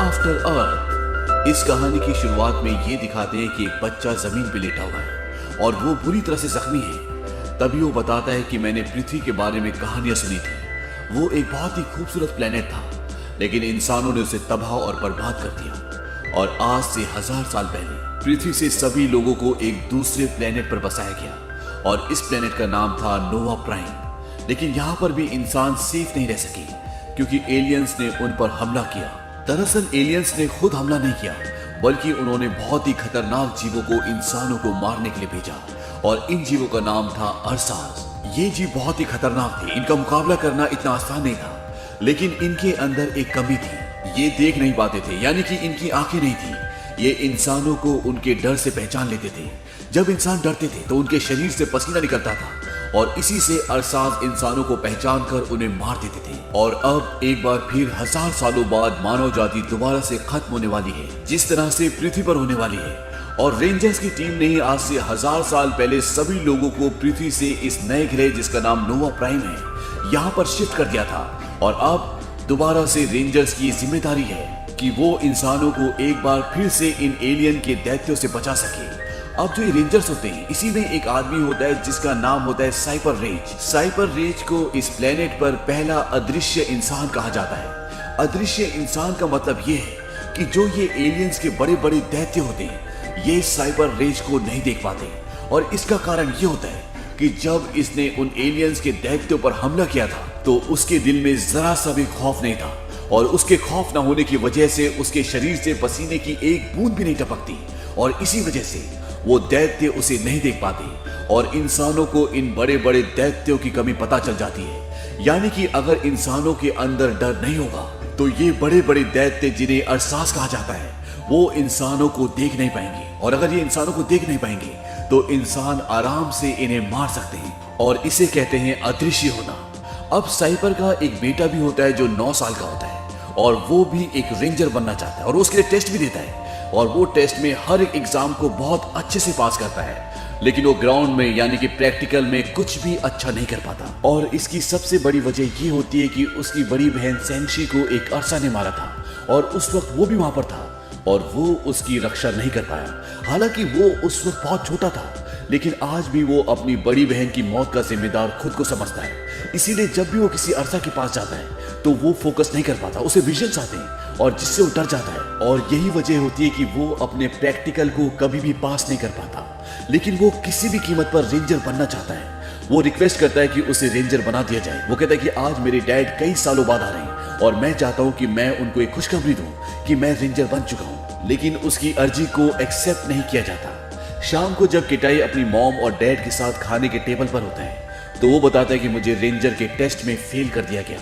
After अर्थ। इस कहानी की शुरुआत में ये दिखाते हैं कि एक बच्चा जमीन पे लेटा हुआ है और वो बुरी तरह से जख्मी है। तभी वो बताता है कि मैंने पृथ्वी के बारे में कहानियां सुनी थी। वो एक बहुत ही खूबसूरत प्लेनेट था, लेकिन इंसानों ने उसे तबाह और बर्बाद कर दिया। और आज से 1000 साल पहले पृथ्वी से सभी लोगों को एक दूसरे प्लेनेट पर बसाया गया और इस प्लेनेट का नाम था नोवा प्राइम। लेकिन यहाँ पर भी इंसान सेफ नहीं रह सके क्योंकि एलियंस ने उन पर हमला किया। दरअसल एलियंस ने खुद हमला नहीं किया, बल्कि उन्होंने बहुत ही खतरनाक जीवों को इंसानों को मारने के लिए भेजा और इन जीवों का नाम था अरसास। ये जीव बहुत ही खतरनाक थे, इनका मुकाबला करना इतना आसान नहीं था। लेकिन इनके अंदर एक कमी थी, ये देख नहीं पाते थे, यानी कि इनकी आंखें नहीं थी। ये इंसानों को उनके डर से पहचान लेते थे। जब इंसान डरते थे तो उनके शरीर से पसीना निकलता था और इसी से अरसास इंसानों को पहचान कर उन्हें मार देते थे। और अब एक बार फिर 1000 सालों बाद मानव जाति दोबारा से खत्म होने वाली है, जिस तरह से पृथ्वी पर होने वाली है। और रेंजर्स की टीम ने आज से 1000 साल पहले सभी लोगों को पृथ्वी से इस नए ग्रह जिसका नाम नोवा प्राइम है, यहाँ पर शिफ्ट कर दिया था। और अब दोबारा से रेंजर्स की जिम्मेदारी है कि वो इंसानों को एक बार फिर से इन एलियन के दैत्यों से बचा सके। अब जो ये रेंजर्स होते हैं, इसी में एक आदमी होता है जिसका नाम होता है साइपर रेज। साइपर रेज को इस प्लेनेट पर पहला अदृश्य इंसान कहा जाता है। अदृश्य इंसान का मतलब ये है कि जो ये एलियंस के बड़े बड़े दैत्य होते हैं, ये साइपर रेज को नहीं देख पाते। और इसका कारण ये होता है कि जब इसने उन एलियंस के दैत्यों पर हमला किया था तो उसके दिल में जरा सा भी खौफ नहीं था, और उसके खौफ न होने की वजह से उसके शरीर से पसीने की एक बूंद भी नहीं टपकती। और इसी वजह से वो दैत्य उसे नहीं देख पाते और इंसानों को इन बड़े बड़े दैत्यों की कमी पता चल जाती है। यानी कि अगर इंसानों के अंदर डर नहीं होगा तो ये बड़े बड़े दैत्य जिन्हें अरसास कहा जाता है, वो इंसानों को देख नहीं पाएंगे। और अगर ये इंसानों को देख नहीं पाएंगे तो इंसान आराम से इन्हें मार सकते हैं, और इसे कहते हैं अदृश्य होना। अब साइपर का एक बेटा भी होता है जो 9 साल का होता है, और वो भी एक रेंजर बनना चाहता है और उसके लिए टेस्ट भी देता है। और वो टेस्ट में हर एक एग्जाम को बहुत अच्छे से पास करता है, लेकिन वो ग्राउंड में यानी कि प्रैक्टिकल में कुछ भी अच्छा नहीं कर पाता। और इसकी सबसे बड़ी वजह ये होती है कि उसकी बड़ी बहन सेंशी को एक अरसा ने मारा था और उस वक्त वो भी वहां पर था और वो उसकी रक्षा नहीं कर पाया। हालांकि वो उस वक्त बहुत छोटा था, लेकिन आज भी वो अपनी बड़ी बहन की मौत का जिम्मेदार खुद को समझता है। इसीलिए जब भी वो किसी अरसा के पास जाता है तो वो फोकस नहीं कर पाता, उसे विजन्स आते हैं और जिससे वो डर जाता है। और यही वजह होती है कि वो अपने प्रैक्टिकल को कभी भी पास नहीं कर पाता। लेकिन वो किसी भी कीमत पर रेंजर बनना चाहता है। वो रिक्वेस्ट करता है कि उसे रेंजर बना दिया जाए। वो कहता है कि आज मेरे डैड कई सालों बाद आ रहे हैं और मैं चाहता हूँ कि मैं उनको एक खुशखबरी दूं कि मैं रेंजर बन चुका हूँ। लेकिन उसकी अर्जी को एक्सेप्ट नहीं किया जाता। शाम को जब किटाई अपनी मॉम और डैड के साथ खाने के टेबल पर होता है तो वो बताता है कि मुझे रेंजर के टेस्ट में फेल कर दिया गया।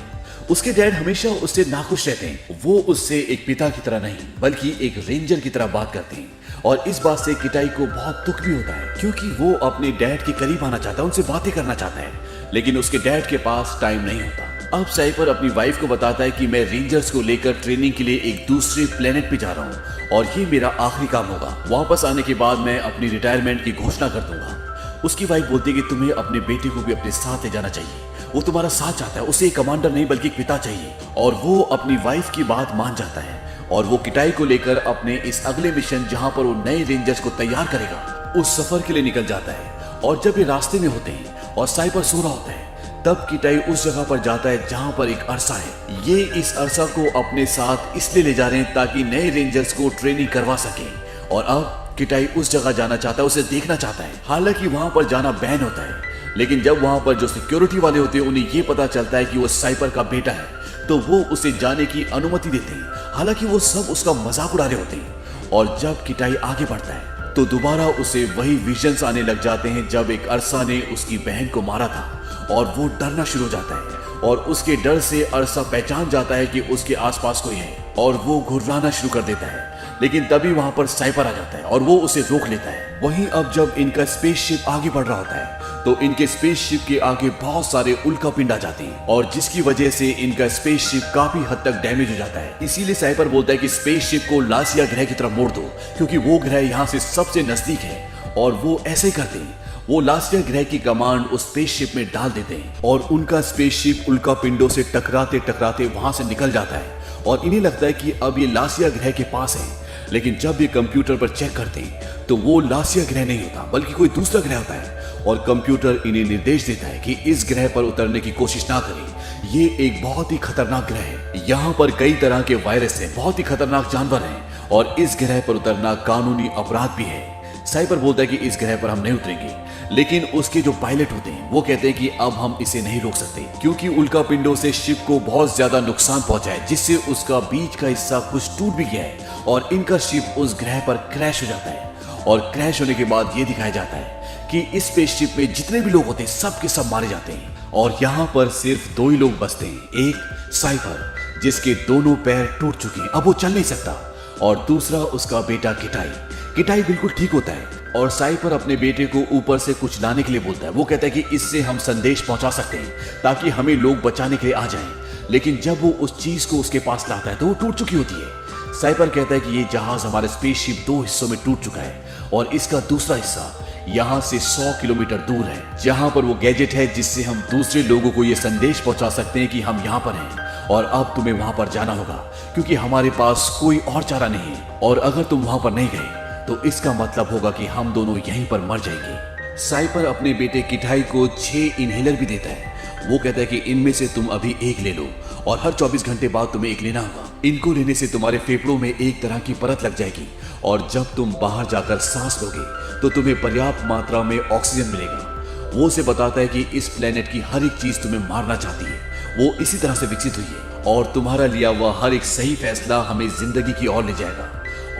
उसके डैड हमेशा उससे नाखुश रहते हैं। वो उससे एक पिता की तरह नहीं बल्कि एक रेंजर की तरह बात करते हैं। और इस बात से किटाई को बहुत दुख भी होता है क्योंकि वो अपने डैड के करीब आना चाहता है, उनसे बातें करना चाहता है, लेकिन उसके डैड के पास टाइम नहीं होता। अब साइपर अपनी वाइफ को बताता है कि मैं रेंजर्स को लेकर ट्रेनिंग के लिए एक दूसरे प्लेनेट पे जा रहा हूँ और ये मेरा आखिरी काम होगा। वापस आने के बाद मैं अपनी रिटायरमेंट की घोषणा कर दूंगा। उसकी वाइफ बोलती है कि तुम्हें अपने बेटे को भी अपने साथ ले जाना चाहिए, वो तुम्हारा साथ चाहता है, उसे एक कमांडर नहीं बल्कि एक पिता चाहिए। और वो अपनी वाइफ की बात मान जाता है और वो किटाई को लेकर अपने इस अगले मिशन जहां पर वो नए रेंजर्स को तैयार करेगा उस सफर के लिए निकल जाता है। और जब ये रास्ते में होते हैं और साइपर सो रहा होता है तब किटाई उस जगह पर जाता है जहां पर एक अरसा है। ये इस अरसा को अपने साथ इसलिए ले जा रहे हैं ताकि नए रेंजर्स को ट्रेनिंग करवा सके। और अब किटाई उस जगह जाना चाहता है, उसे देखना चाहता है। हालांकि वहां पर जाना बैन होता है, लेकिन जब वहां पर जो सिक्योरिटी वाले होते हैं उन्हें ये पता चलता है कि वो साइपर का बेटा है तो वो उसे जाने की अनुमति देते हैं। हालांकि वो सब उसका मजाक उड़ा रहे होते हैं। और जब किटाई आगे बढ़ता है तो दोबारा उसे वही विजन्स आने लग जाते हैं जब एक अरसा ने उसकी बहन को मारा था और वो डरना शुरू हो जाता है। और उसके डर से अरसा पहचान जाता है कि उसके आसपास कोई है और वो घुर्राना शुरू कर देता है। लेकिन तभी वहां पर साइपर आ जाता है और वो उसे रोक लेता है। वहीं अब जब इनका स्पेसशिप आगे बढ़ रहा होता है तो इनके स्पेसशिप के आगे बहुत सारे उल्कापिंड आ जाते हैं और जिसकी वजह से इनका स्पेसशिप काफी हद तक डैमेज हो जाता है। इसीलिए साइपर बोलता है कि स्पेसशिप को लासिया ग्रह की तरफ मोड़ दो क्योंकि वो ग्रह यहाँ से सबसे नजदीक है। और वो ऐसे ही करते हैं। वो लासिया ग्रह की कमांड उस स्पेसशिप में डाल देते हैं और उनका स्पेसशिप उल्कापिंडों से टकराते टकराते वहां से निकल जाता है और इन्हें लगता है कि अब ये लासिया ग्रह के पास है। लेकिन जब ये कंप्यूटर पर चेक करते हैं तो वो लासिया ग्रह नहीं होता बल्कि कोई दूसरा ग्रह होता है। और कंप्यूटर इन्हें निर्देश देता है कि इस ग्रह पर उतरने की कोशिश ना करें, ये एक बहुत ही खतरनाक ग्रह है। यहाँ पर कई तरह के वायरस हैं, बहुत ही खतरनाक जानवर हैं और इस ग्रह पर उतरना कानूनी अपराध भी है। साइपर बोलता है कि इस ग्रह पर हम नहीं उतरेंगे, लेकिन उसके जो पायलट होते हैं वो कहते हैं कि अब हम इसे नहीं रोक सकते क्योंकि उल्का पिंडों से शिप को बहुत ज्यादा नुकसान पहुंचा है, जिससे उसका बीच का हिस्सा कुछ टूट भी गया है और इनका शिप उस ग्रह पर क्रैश हो जाता है। और क्रैश होने के बाद ये दिखाया जाता है कि इस स्पेसशिप में जितने भी लोग होते हैं सब के सब मारे जाते हैं और यहाँ पर सिर्फ 2 ही लोग बचते हैं, एक साइपर जिसके दोनों पैर टूट चुके हैं, अब वो चल नहीं सकता, और दूसरा उसका बेटा किटाई। किटाई बिल्कुल ठीक होता है और साइपर अपने बेटे को ऊपर से कुछ लाने के लिए बोलता है। वो कहता है कि इससे हम संदेश पहुंचा सकते हैं ताकि हमें लोग बचाने के लिए आ जाएं। लेकिन जब वो उस चीज को उसके पास लाता है तो वो टूट चुकी होती है। साइपर कहता है कि ये जहाज हमारे स्पेसशिप 2 हिस्सों में टूट चुका है और इसका दूसरा हिस्सा यहाँ से 100 किलोमीटर दूर है, जहाँ पर वो गैजेट है जिससे हम दूसरे लोगों को ये संदेश पहुंचा सकते हैं कि हम यहाँ पर हैं और अब तुम्हें वहां पर जाना होगा क्योंकि हमारे पास कोई और चारा नहीं है और अगर तुम वहां पर नहीं गए तो इसका मतलब होगा कि हम दोनों यहीं पर मर जाएंगे। साइपर अपने बेटे किटाई को 6 इनहेलर भी देता है। वो कहता है कि इनमें से तुम अभी एक ले लो और हर 24 घंटे बाद तुम्हें एक लेना होगा। इनको लेने से तुम्हारे फेफड़ों में एक तरह की परत लग जाएगी और जब तुम बाहर जाकर सांस लोगे तो तुम्हें पर्याप्त मात्रा में ऑक्सीजन मिलेगा। वो उसे बताता है कि इस प्लेनेट की हर एक चीज तुम्हें मारना चाहती है, वो इसी तरह से विकसित हुई है और तुम्हारा लिया हुआ हर एक सही फैसला हमें जिंदगी की ओर ले जाएगा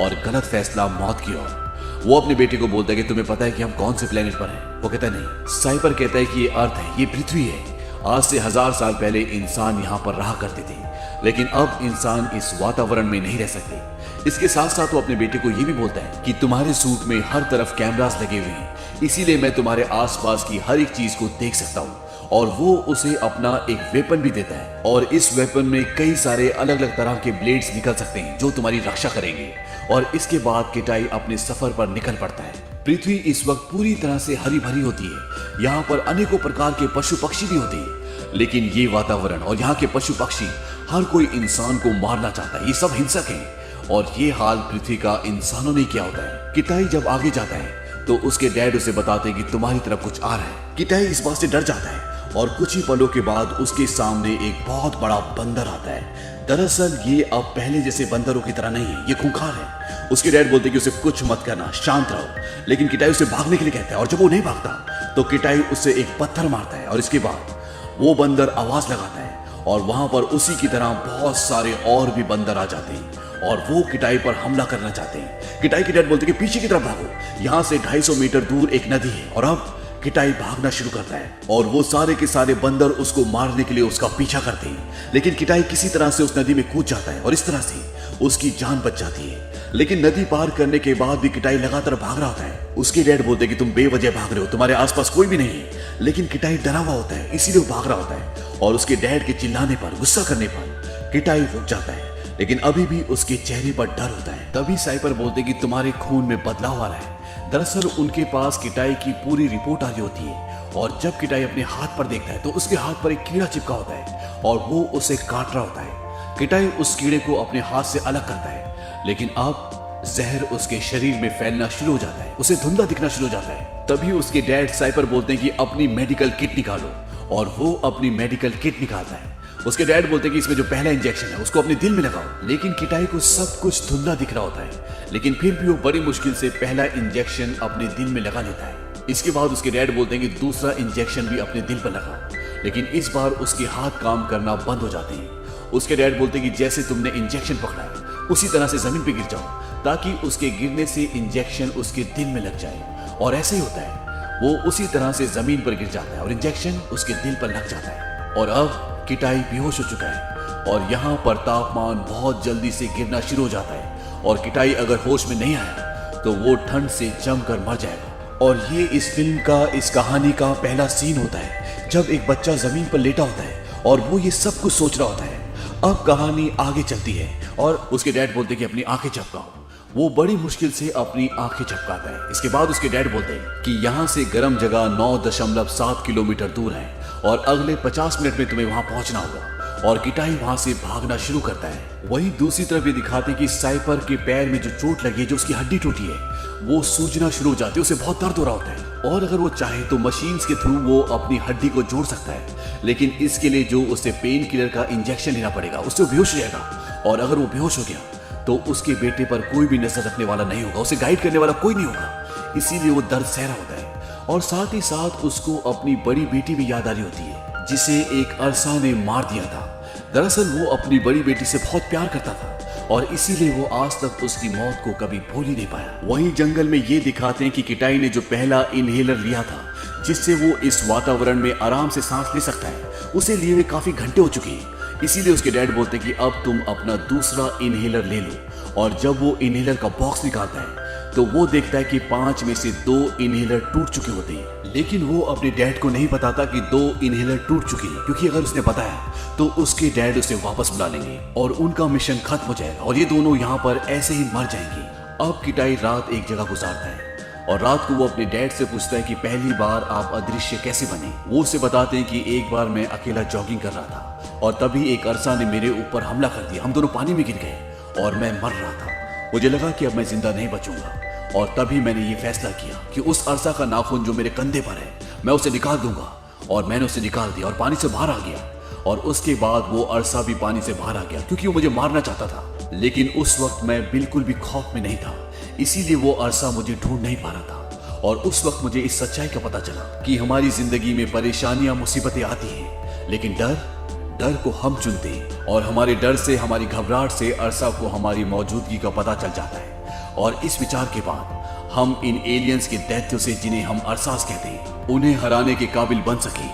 और गलत फैसला मौत की ओर। वो अपने बेटे को बोलता है कि तुम्हें पता है कि हम कौन से प्लेनेट पर हैं? वो कहता है नहीं। साइपर कहता है कि ये अर्थ है, ये पृथ्वी है। आज से 1000 साल पहले इंसान यहाँ पर रहा करते थे, लेकिन अब इंसान इस वातावरण में नहीं रह सकते। इसके साथ साथ वो अपने बेटे को ये भी बोलता है कि तुम्हारे सूट में हर तरफ कैमरास लगे हुए हैं, इसीलिए मैं तुम्हारे आसपास की हर एक चीज को देख सकता हूँ। और वो उसे अपना एक वेपन भी देता है और इस वेपन में कई सारे अलग अलग तरह के ब्लेड्स निकल सकते हैं जो तुम्हारी रक्षा करेंगे। और इसके बाद किटाई अपने सफर पर निकल पड़ता है। पृथ्वी इस वक्त पूरी तरह से हरी भरी होती है, यहाँ पर अनेकों प्रकार के पशु पक्षी भी होते हैं, लेकिन ये वातावरण और यहाँ के पशु पक्षी हर कोई इंसान को मारना चाहता है, ये सब हिंसक हैं और ये हाल पृथ्वी का इंसानों ने किया होता है। किटाई जब आगे जाता है तो उसके डैड उसे बताते हैं कि तुम्हारी तरफ कुछ आ रहा है। किटाई इस बात से डर जाता है और कुछ ही पलों के बाद उसके सामने एक बहुत बड़ा बंदर आता है। दरअसल ये अब पहले जैसे बंदरों की तरह नहीं है, ये खूंखार है। उसके डैड बोलते कि उसे कुछ मत करना, शांत रहो, लेकिन किटाई उसे भागने के लिए कहता है और जब वो नहीं भागता तो किटाई उससे एक पत्थर मारता है और इसके बाद वो बंदर आवाज लगाता है और वहां पर उसी की तरह बहुत सारे और भी बंदर आ जाते हैं और वो किटाई पर हमला करना चाहते हैं। किटाई के डैड बोलते कि पीछे की तरफ भागो, यहाँ से 250 मीटर दूर एक नदी है। और अब किटाई भागना शुरू करता है और वो सारे के सारे बंदर उसको मारने के लिए उसका पीछा करते हैं, लेकिन किटाई किसी तरह से उस नदी में कूद जाता है और इस तरह से उसकी जान बच जाती है। लेकिन नदी पार करने के बाद भी किटाई लगातार भाग रहा होता है। उसके डैड बोलते कि तुम बेवजह भाग रहे हो, तुम्हारे आसपास कोई भी नहीं है, लेकिन किटाई डरा हुआ होता है इसीलिए वो भाग रहा होता है। और उसके डैड के चिल्लाने पर, गुस्सा करने पर किटाई रुक जाता है, लेकिन अभी भी उसके चेहरे पर डर होता है। तभी साइपर बोलते कि तुम्हारे खून में बदलाव आ रहा है। दरअसल उनके पास किटाई की पूरी रिपोर्ट आ रही होती है और जब किटाई अपने हाथ पर देखता है तो उसके हाथ पर एक कीड़ा चिपका होता है और वो उसे काट रहा होता है। किटाई उस कीड़े को अपने हाथ से अलग करता है, लेकिन अब जहर उसके शरीर में फैलना शुरू हो जाता है, उसे धुंधला दिखना शुरू हो जाता है। तभी उसके डैड साइपर बोलते हैं कि अपनी मेडिकल किट निकालो और वो अपनी मेडिकल किट निकालता है। उसके डैड बोलते हैं कि इसमें जो पहला इंजेक्शन है उसको अपने दिल में लगाओ, लेकिन किटाई को सब कुछ धुंधला दिख रहा होता है, लेकिन फिर भी वो बड़ी मुश्किल से पहला इंजेक्शन अपने दिल में लगा लेता है। इसके बाद उसके डैड बोलते हैं कि दूसरा इंजेक्शन भी अपने दिल पर लगाओ, लेकिन इस बार उसके हाथ काम करना बंद हो जाते हैं। उसके डैड बोलते हैं कि जैसे तुमने इंजेक्शन पकड़ा है उसी तरह से जमीन पे गिर जाओ ताकि उसके गिरने से इंजेक्शन उसके दिल में लग जाए। और ऐसे ही होता है, वो उसी तरह से जमीन पर गिर जाता है और इंजेक्शन उसके दिल पर लग जाता है। और अब किटाई बेहोश हो चुका है और यहाँ पर तापमान बहुत जल्दी से गिरना शुरू हो जाता है और किटाई अगर होश में नहीं आया तो वो ठंड से जमकर मर जाएगा। और ये इस फिल्म का, इस कहानी का पहला सीन होता है जब एक बच्चा जमीन पर लेटा होता है और वो ये सब कुछ सोच रहा होता है। अब कहानी आगे चलती है और उसके डैड बोलते कि अपनी आंखें झपकाओ। वो बड़ी मुश्किल से अपनी आंखें झपकाता है। इसके बाद उसके डैड बोलते हैं कि यहाँ से गर्म जगह 9.7 किलोमीटर दूर है और अगले 50 मिनट में तुम्हें वहां पहुंचना होगा। और किटाई वहां से भागना शुरू करता है। वहीं दूसरी तरफ ये दिखाते हैं कि साइपर के पैर में जो चोट लगी है, जो उसकी हड्डी टूटी है, वो सूजना शुरू हो जाती है, उसे बहुत दर्द हो रहा होता है और अगर वो चाहे तो मशीन्स के थ्रू वो अपनी हड्डी को जोड़ सकता है, लेकिन इसके लिए जो उसे पेन किलर का इंजेक्शन लेना पड़ेगा, उससे वो बेहोश हो जाएगा और अगर वो बेहोश हो गया तो उसके बेटे पर कोई भी नजर रखने वाला नहीं होगा, उसे गाइड करने वाला कोई नहीं होगा, इसीलिए वो दर्द सह रहा होता है। और साथ ही साथ उसको अपनी बड़ी बेटी भी याद आ रही होती है जिसे एक अरसा ने मार दिया था। दरअसल वो अपनी बड़ी बेटी से बहुत प्यार करता था और इसीलिए वो आज तक उसकी मौत को कभी भूल ही नहीं पाया। वहीं जंगल में ये दिखाते हैं कि किटाई ने जो पहला इनहेलर लिया था जिससे वो इस वातावरण में आराम से सांस ले सकता है, उसे लिए हुए काफी घंटे हो चुके हैं। इसीलिए उसके डैड बोलते हैं कि अब तुम अपना दूसरा इनहेलर ले लो। और जब वो इनहेलर का बॉक्स निकालता है तो वो देखता है कि 5 में से 2 इनहेलर टूट चुके होते हैं, लेकिन वो अपने डैड को नहीं बताता कि 2 इनहेलर टूट चुके हैं, क्योंकि अगर उसने बताया तो उसके डैड उसे वापस बुला लेंगे और उनका मिशन खत्म हो जाएगा और ये दोनों यहाँ पर ऐसे ही मर जाएंगे। अब किटाई रात एक जगह गुजारता है और रात को वो अपने डैड से पूछता है कि पहली बार आप अदृश्य कैसे बने। वो उसे बताते हैं कि एक बार मैं अकेला जॉगिंग कर रहा था और तभी एक अरसा ने मेरे ऊपर हमला कर दिया, हम दोनों पानी में गिर गए और मैं मर रहा था। मुझे लगा कि अब मैं जिंदा नहीं बचूंगा और तभी मैंने ये फैसला किया कि उस अरसा का नाखून जो मेरे कंधे पर है मैं उसे निकाल दूंगा और मैंने उसे निकाल दिया और पानी से बाहर आ गया। और उसके बाद वो अरसा भी पानी से बाहर आ गया क्योंकि वो मुझे मारना चाहता था, लेकिन उस वक्त मैं बिल्कुल भी खौफ में नहीं था, इसीलिए वो अरसा मुझे ढूंढ नहीं पा रहा था। और उस वक्त मुझे इस सच्चाई का पता चला कि हमारी जिंदगी में परेशानियां मुसीबतें आती हैं, लेकिन डर को हम चुनते हैं और हमारे डर से, हमारी घबराहट से अरसा को हमारी मौजूदगी का पता चल जाता है। और इस विचार के बाद हम इन एलियंस के दैत्यों से, जिन्हें हम अरसास कहते हैं, उन्हें हराने के काबिल बन सके।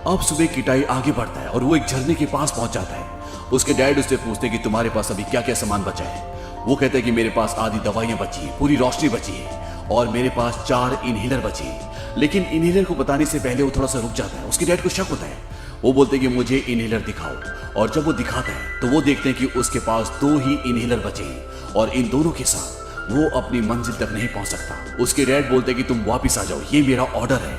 अब सुबह किटाई आगे बढ़ता है और वो एक झरने के पास पहुंच जाता है। उसके डैड उससे पूछते हैं कि तुम्हारे पास अभी क्या क्या सामान बचा है। वो कहता है कि मेरे पास आधी दवाइयां बची है, पूरी रोशनी बची है और मेरे पास 4 इनहेलर बचे हैं। लेकिन इनहेलर को बताने से पहले वो थोड़ा सा रुक जाता है। उसके डैड को शक होता है। वो बोलते हैं कि मुझे इनहेलर दिखाओ और जब वो दिखाता है तो वो देखते हैं कि उसके पास 2 ही इनहेलर बचे हैं और इन दोनों के साथ वो अपनी मंजिल तक नहीं पहुंच सकता। उसके डैड बोलते हैं कि तुम वापस आ जाओ, ये मेरा ऑर्डर है।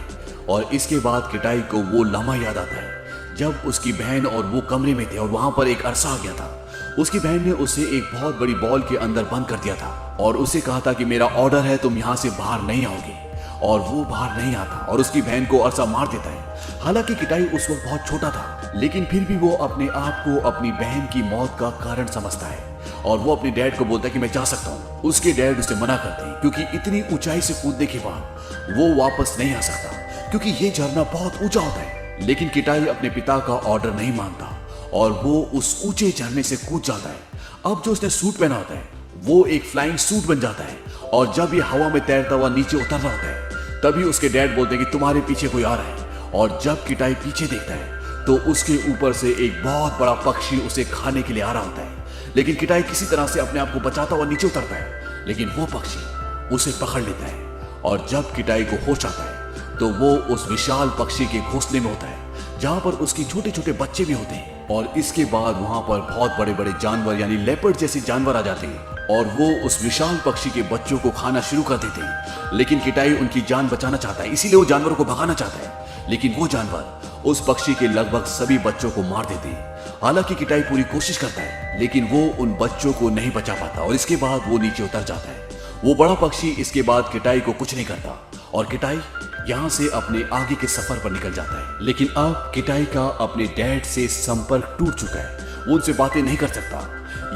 और इसके बाद किटाई को वो लम्हा याद आता है जब उसकी बहन और वो कमरे में थे और वहां पर एक अरसा आ गया था। उसकी बहन ने उसे एक बहुत बड़ी बॉल के अंदर बंद कर दिया था और उसे कहा था कि मेरा ऑर्डर है, तुम यहाँ से बाहर नहीं आओगे। और वो बाहर नहीं आता और उसकी बहन को अरसा मार देता है। हालांकि किटाई उस वक्त बहुत छोटा था, लेकिन फिर भी वो अपने आप को अपनी बहन की मौत का कारण समझता है और वो अपने डैड को बोलता है कि मैं जा सकता हूँ। उसके डैड उसे मना करते हैं क्योंकि इतनी ऊंचाई से कूदने के बाद वो वापस नहीं आ सकता, क्योंकि ये झरना बहुत ऊंचा होता है। लेकिन किटाई अपने पिता का ऑर्डर नहीं मानता और वो उस ऊंचे झरने से कूद जाता है। अब जो उसने सूट पहना होता है वो एक फ्लाइंग सूट बन जाता है और जब ये हवा में तैरता हुआ नीचे उतर रहा होता है तभी उसके डैड बोलते हैं कि तुम्हारे पीछे कोई आ रहा है। और जब किटाई पीछे देखता है तो उसके ऊपर से एक बहुत बड़ा पक्षी उसे खाने के लिए आ रहा होता है। लेकिन किटाई किसी तरह से अपने आप को बचाता हुआ नीचे उतरता है, लेकिन वो पक्षी उसे पकड़ लेता है और जब किटाई को होश आता है तो वो उस विशाल पक्षी के घोंसले में होता है जहां पर उसके छोटे छोटे बच्चे भी होते हैं। और इसके बाद वहां पर बहुत बड़े बड़े जानवर यानी लेपर्ड जैसे जानवर आ जाते हैं और वो उस विशाल पक्षी के बच्चों को खाना शुरू कर देते हैं। लेकिन किटाई उनकी जान बचाना चाहता है, इसीलिए वो जानवरों को भगाना चाहता है, लेकिन वो जानवर उस पक्षी के लगभग सभी बच्चों को मार देते हैं। हालांकि किटाई पूरी कोशिश करता है, लेकिन वो उन बच्चों को नहीं बचा पाता और इसके बाद वो नीचे उतर जाता है। वो बड़ा पक्षी इसके बाद किटाई को कुछ नहीं करता और किटाई यहाँ से अपने आगे के सफर पर निकल जाता है। लेकिन अब किटाई का अपने डैड से संपर्क टूट चुका है, वो उनसे बातें नहीं कर सकता।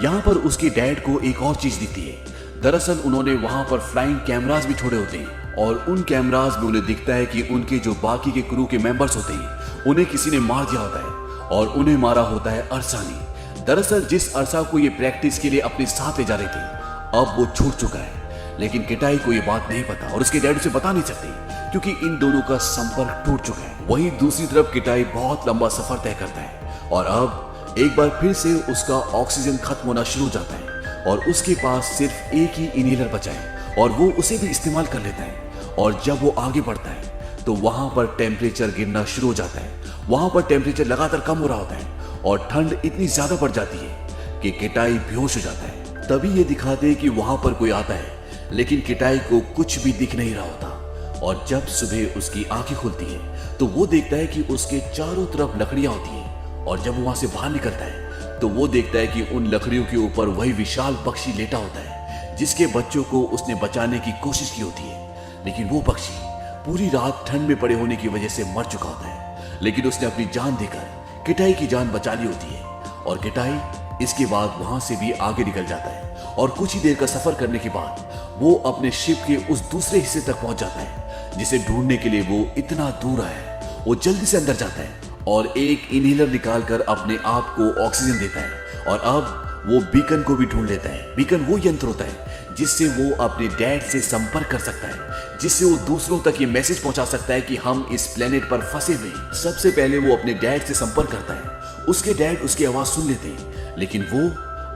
यहाँ पर उसके डैड को एक और चीज दिखती है। दरअसल उन्होंने वहां पर फ्लाइंग कैमरास भी छोड़े होते हैं और उन कैमरास में उन्हें दिखता है कि उनके जो बाकी के क्रू के मेंबर्स होते हैं उन्हें किसी ने मार दिया होता है और उन्हें मारा होता है अरसा ने। दरअसल जिस अरसा को ये प्रैक्टिस के लिए अपने साथ ले जा रहे थे अब वो छूट चुका है, लेकिन किटाई को ये बात नहीं पता और उसके डैड उसे बता नहीं सकते क्योंकि इन दोनों का संपर्क टूट चुका है। वहीं दूसरी तरफ किटाई बहुत लंबा सफर तय करता है और अब एक बार फिर से उसका ऑक्सीजन खत्म होना शुरू हो जाता है और उसके पास सिर्फ एक ही इनहेलर बचा है और वो उसे भी इस्तेमाल कर लेता है। और जब वो आगे बढ़ता है तो वहां पर टेम्परेचर गिरना शुरू हो जाता है, वहां पर टेम्परेचर लगातार कम हो रहा होता है और ठंड इतनी ज्यादा बढ़ जाती है कि किटाई बेहोश हो जाता है। तभी ये दिखाते हैं कि वहां पर कोई आता है, लेकिन किटाई को कुछ भी दिख नहीं रहा होता। और जब सुबह उसकी आंखें खुलती हैं तो वो देखता है कि उसके चारों तरफ लकड़ियां होती हैं और जब वो वहां से बाहर निकलता है तो वो देखता है कि उन लकड़ियों के ऊपर वही विशाल पक्षी लेटा होता है जिसके बच्चों को उसने बचाने की कोशिश की होती है। लेकिन वो पक्षी पूरी रात ठंड में पड़े होने की वजह से मर चुका होता है, लेकिन उसने अपनी जान देकर किटाई की जान बचा ली होती है। और किटाई इसके बाद वहां से भी आगे निकल जाता है और कुछ ही देर का सफर करने के बाद वो अपने शिप के उस दूसरे हिस्से तक पहुंच जाता है जिसे ढूंढने के लिए वो इतना दूर है। वो जल्दी से अंदर जाता है और एक इनहेलर निकालकर अपने आप को ऑक्सीजन देता है और अब वो बीकन को भी ढूंढ लेता है। बीकन वो यंत्र होता है जिससे वो अपने डैड से संपर्क कर सकता है, जिससे वो दूसरों तक ये मैसेज पहुंचा सकता है कि हम इस प्लेनेट पर फंसे हुए। सबसे पहले वो अपने डैड से संपर्क करता है। उसके डैड उसकी आवाज सुन लेते हैं, लेकिन वो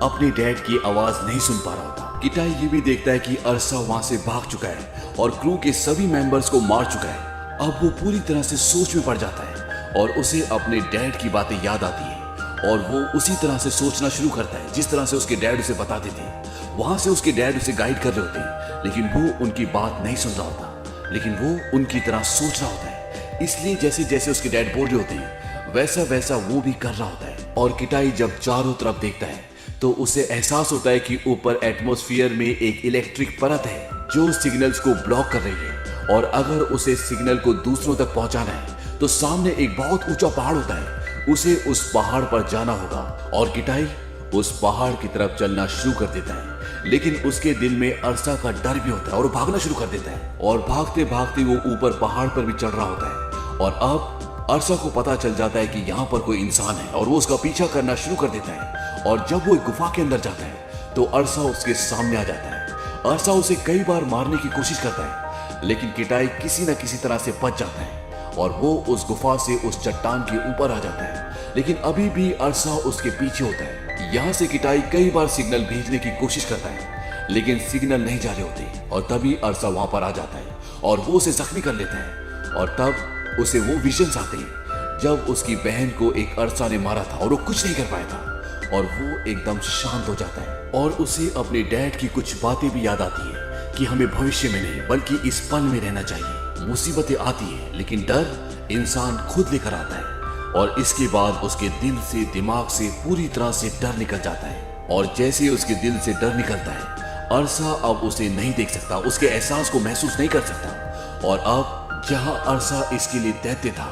अपने डैड की आवाज नहीं सुन पा रहा होता। किटाई ये भी देखता है कि अरसा वहां से भाग चुका है और क्रू के सभी मेंबर्स को मार चुका है। अब वो पूरी तरह से सोच में पड़ जाता है और उसे अपने डैड की बातें याद आती है और वो उसी तरह से सोचना शुरू करता है जिस तरह से उसके डैड उसे बताते थे। वहां से उसके डैड उसे गाइड कर रहे होते हैं, लेकिन वो उनकी बात नहीं सुन रहा होता, लेकिन वो उनकी तरह सोच रहा होता है। इसलिए जैसे जैसे उसके डैड बोल रहे होते हैं वैसा वैसा वो भी कर रहा होता है। और किटाई जब चारों तरफ देखता है तो उसे एहसास होता है कि ऊपर एटमॉस्फेयर में एक इलेक्ट्रिक परत है जो सिग्नल्स को ब्लॉक कर रही है और अगर उसे सिग्नल को दूसरों तक पहुंचाना है तो सामने एक बहुत ऊंचा पहाड़ होता है। उसे उस पहाड़ पर जाना होगा और किटाई उस पहाड़ की तरफ चलना शुरू कर देता है, लेकिन उसके दिल में अरसा का डर भी होता है और वो भागना शुरू कर देता है। और भागते भागते वो ऊपर पहाड़ पर भी चढ़ रहा होता है और अब अरसा को पता चल जाता है कि यहाँ पर कोई इंसान है और वो उसका पीछा करना शुरू कर देता है। और जब वो एक गुफा के अंदर जाता है तो अरसा उसके सामने आ जाता है। अरसा उसे कई बार मारने की कोशिश करता है, लेकिन किटाई किसी न किसी तरह से बच जाता है और वो उस गुफा से उस चट्टान के ऊपर आ जाता है। लेकिन अभी भी अरसा उसके पीछे होता है। यहाँ से किटाई कई बार सिग्नल भेजने की कोशिश करता है, लेकिन सिग्नल नहीं जा रहे होते और तभी अरसा वहां पर आ जाता है और वो उसे जख्मी कर लेता है। और तब उसे वो विजन्स आते हैं जब उसकी बहन को एक अरसा ने मारा था और वो कुछ नहीं कर पाया था और वो एकदम शांत हो जाता है और उसे अपने डैड की कुछ बातें भी याद आती है कि हमें भविष्य में नहीं बल्कि इस पल में रहना चाहिए। मुसीबतें आती है लेकिन डर इंसान खुद लेकर आता है और इसके बाद उसके दिल से दिमाग से पूरी तरह से डर निकल जाता है। और जैसे उसके दिल से डर निकलता है अरसा अब उसे नहीं देख सकता, उसके एहसास को महसूस नहीं कर सकता। और अब जहां अरसा इसके लिए दैत्य था,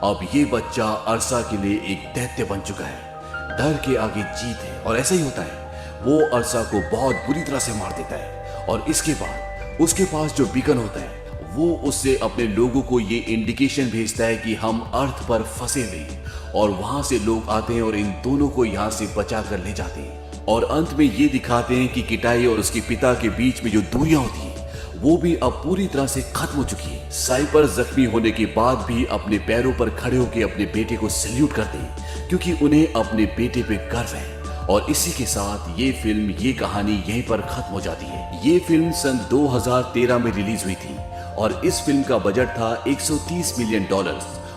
अब ये बच्चा अरसा के लिए एक दैत्य बन चुका है। डर के आगे जीत है और ऐसा ही होता है। वो अरसा को बहुत बुरी तरह से मार देता है और इसके बाद उसके पास जो बीकन होता है वो उससे अपने लोगों को ये इंडिकेशन भेजता है कि हम अर्थ पर फंसे हुए और वहां से लोग आते हैं और इन दोनों को यहाँ से बचा कर ले जाते हैं। और अंत में ये दिखाते हैं कि किटाई और उसके पिता के बीच में जो दूरियां होती हैं वो भी अब पूरी तरह से खत्म हो चुकी है। साइपर जख्मी होने के बाद भी अपने पैरों पर खड़े होकर अपने बेटे को सैल्यूट करते हैं क्योंकि उन्हें अपने बेटे पे गर्व है। और इसी के साथ ये फिल्म, ये कहानी यहीं पर खत्म हो जाती है। ये फिल्म सन 2013 में रिलीज हुई थी और इस फिल्म का बजट था $130 मिलियन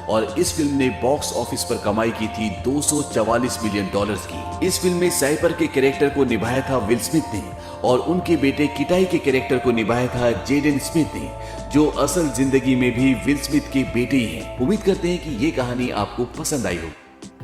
और इस फिल्म ने बॉक्स ऑफिस पर कमाई की थी $244 मिलियन की। इस फिल्म में साइपर के कैरेक्टर को निभाया था विल स्मिथ ने और उनके बेटे किटाई के कैरेक्टर को निभाया था जेडन स्मिथ ने, जो असल जिंदगी में भी विल स्मिथ के बेटे ही हैं। उम्मीद करते हैं कि ये कहानी आपको पसंद आई हो।